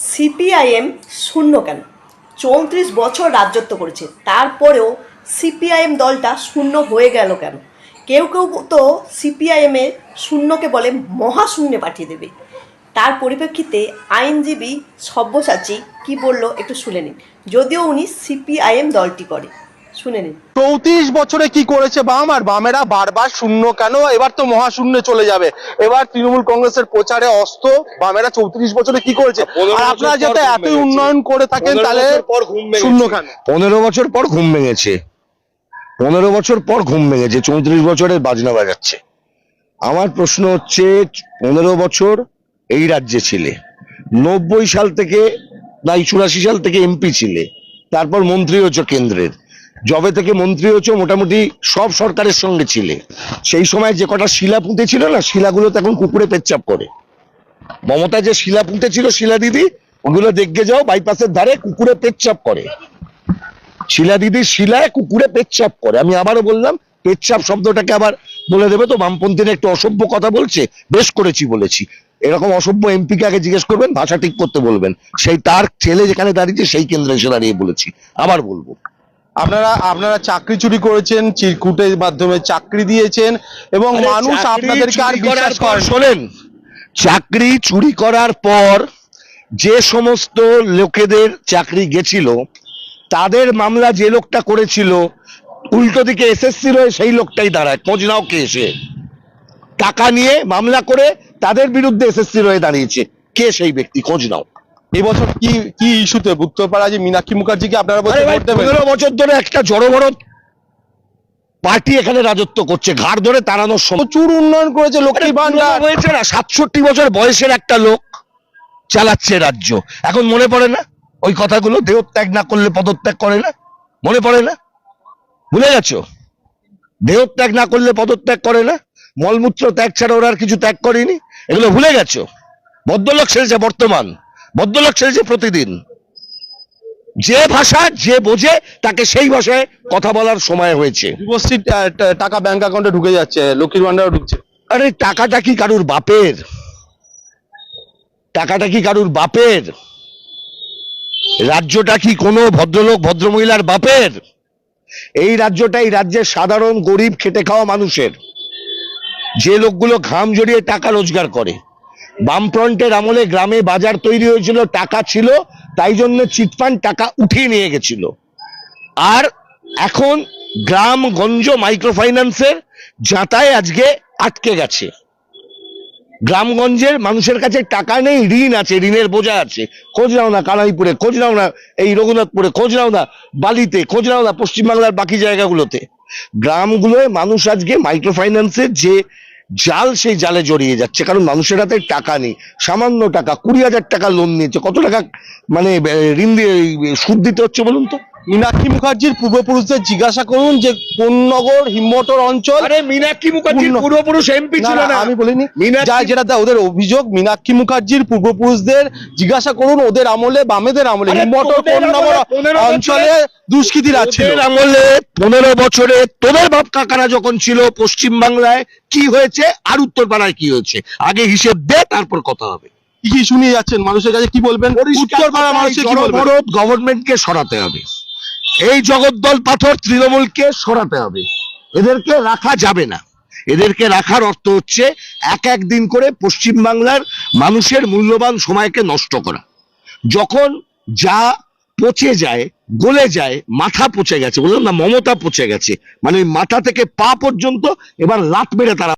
CPIM শূন্য কেন? 34 বছর রাজত্ব করেছে, তারপরেও সিপিআইএম দলটা শূন্য হয়ে গেল কেন? কেউ কেউ তো সিপিআইএমের শূন্যকে বলে মহাশূন্যে পাঠিয়ে দেবে। তার পরিপ্রেক্ষিতে আইনজীবী সব্যসাচী কি বলল একটু শুনে নিন, যদিও উনি সিপিআইএম দলটি করে। শুনে নিন। 34 বছরে কি করেছে বাম, আর বামেরা বারবার শূন্য কেন? এবার তো মহাশূন্যে চলে যাবে। এবার তৃণমূল কংগ্রেসের প্রচারে অস্ত বামেরা 34 বছরে কি করেছে, আর আপনারা যাতে এতই উন্নয়ন করে থাকেন তাহলে শূন্য কেন? 15 বছর পর ঘুম ভেঙেছে, 15 বছর পর ঘুম ভেঙেছে, 34 বছরের বাজনা বাজাচ্ছে। আমার প্রশ্ন হচ্ছে, 15 বছর এই রাজ্যে ছিলে, 90 সাল থেকে না 84 সাল থেকে এমপি ছিলে, তারপর মন্ত্রী হচ্ছ কেন্দ্রের। যবে থেকে মন্ত্রী হচ্ছ মোটামুটি সব সরকারের সঙ্গে ছিলে। সেই সময় যে কটা শিলা পুঁতে ছিল না, শিলাগুলো তো এখন কুকুরে পেচ্ছাপ করে। মমতা যে শিলা পুঁতে ছিল, শিলা দিদি, ওগুলো দেখে যাও, বাইপাসের ধারে কুকুরে পেচ্ছাপ করে। শিলা দিদির শিলায় কুকুরে পেচ্ছাপ করে। আমি আবারও বললাম, পেচ্ছাপ শব্দটাকে আবার বলে দেবে তো বামপন্থীরা একটু অসভ্য কথা বলছে, বেশ করেছি বলেছি। এরকম অসভ্য এমপি কে আগে জিজ্ঞেস করবেন, ভাষা ঠিক করতে বলবেন। সেই তার ছেলে যেখানে দাঁড়িয়েছে সেই কেন্দ্রে এসে দাঁড়িয়ে বলেছি, আবার বলবো। আপনারা চাকরি চুরি করেছেন, চিরকুটের মাধ্যমে চাকরি দিয়েছেন, এবং মানুষ আপনাদেরকে আর বিশ্বাস করে। শোনেন, চাকরি চুরি করার পর যে সমস্ত লোকেদের চাকরি গেছিল, তাদের মামলা যে লোকটা করেছিল, উল্টো দিকে এসএসসি রয়ে সেই লোকটাই দাঁড়ায়। খোঁজ নাও কে এসে টাকা নিয়ে মামলা করে তাদের বিরুদ্ধে এসএসসি রয়ে দাঁড়িয়েছে, কে সেই ব্যক্তি, খোঁজ নাও। এবছর কি কি ইস্যুতে উত্তরপাড়া যে মীনাক্ষী মুখার্জিকে আপনারা বলতে ভোট দেবেন? 15 বছর ধরে একটা জড় বড় পার্টি এখানে রাজত্ব করছে, ঘাড় ধরে তাড়ানোর সময়। প্রচুর উন্নয়ন করেছে, লক্ষ্মী ভান্ডার হয়েছে না, 67 বছর বয়সের একটা লোক চালাচ্ছে রাজ্য। এখন মনে পড়ে না ওই কথাগুলো? দেহত্যাগ না করলে পদত্যাগ করে না, মনে পড়ে না? ভুলে গেছো? দেহত্যাগ না করলে পদত্যাগ করে না, মলমূত্র ত্যাগ ছাড়া ওরা আর কিছু ত্যাগ করেনি, এগুলো ভুলে গেছো? ভদ্রলোক সেরেছে, বর্তমান ভদ্রলোক সেরেছে প্রতিদিন। যে ভাষা যে বোঝে তাকে সেই ভাষায় কথা বলার সময় হয়েছে। যুবশ্রীর টাকা ব্যাংক অ্যাকাউন্টে ঢুকে যাচ্ছে, লক্ষ্মীর ভান্ডারও ঢুকছে। আরে টাকাটা কি কারুর বাপের? টাকাটা কি কারুর বাপের? রাজ্যটা কি কোনো ভদ্রলোক ভদ্রমহিলার বাপের? এই রাজ্যটা এই রাজ্যের সাধারণ গরিব খেটে খাওয়া মানুষের, যে লোকগুলো ঘাম জড়িয়ে টাকা রোজগার করে। বামফ্রন্টের আমলে গ্রামে বাজার তৈরি হয়েছিল, টাকা ছিল, তাই জন্য চিটফান্ড টাকা উঠিয়ে নিয়ে গেছিল। আর এখন গ্রামগঞ্জ মাইক্রো ফাইন্যান্সের যাতায় আজকে আটকে গেছে। গ্রামগঞ্জের মানুষের কাছে টাকা নেই, ঋণ আছে, ঋণের বোঝা আছে। খোঁজ নাও না কানাইপুরে, খোঁজ নাও না এই রঘুনাথপুরে, খোঁজ নাও না বালিতে, খোঁজ নাও না পশ্চিমবাংলার বাকি জায়গাগুলোতে। গ্রামগুলোয় মানুষ আজকে মাইক্রো ফাইন্যান্সের যে জাল, সেই জালে জড়িয়ে যাচ্ছে, কারণ মানুষের হাতে টাকা নেই। সামান্য টাকা, 20,000 টাকা লোন নিয়েছে, কত টাকা মানে ঋণ দিয়ে সুদ দিতে হচ্ছে বলুন তো? মীনাক্ষী মুখার্জির পূর্বপুরুষদের জিজ্ঞাসা করুন যে কোন নগর হিম্মতর অঞ্চল। আরে মীনাক্ষী মুখার্জির পূর্বপুরুষ এমপি ছিল না, আমি বলিনি, যেটা ওদের অভিযোগ। মীনাক্ষী মুখার্জির পূর্বপুরুষদের জিজ্ঞাসা করুন, ওদের আমলে, বামেদের আমলে হিম্মতর কোন নগর অঞ্চলে দুষ্কৃতীরা ছিল। আমলে 15 বছরে তোদের বাপ কাকারা যখন ছিল পশ্চিম বাংলায় কি হয়েছে, আর উত্তরপাড়ায় কি হয়েছে, আগে হিসেব দে, তারপর কথা হবে। কি শুনিয়ে যাচ্ছেন মানুষের কাছে, কি বলবেন? উত্তরপাড়ার মানুষকে কি বলবেন? গভর্নমেন্টকে সরাতে হবে, এই জগদ্দল পাথর তৃণমূলকে সরাতে হবে। এদেরকে রাখা যাবে না। এদেরকে রাখার অর্থ হচ্ছে এক এক দিন করে পশ্চিম বাংলার মানুষের মূল্যবান সময়কে নষ্ট করা। যখন যা পচে যায়, গলে যায়, মাথা পচে গেছে, বললাম না, মমতা পচে গেছে, মানে মাথা থেকে পা পর্যন্ত এবার লাত মেরে তারা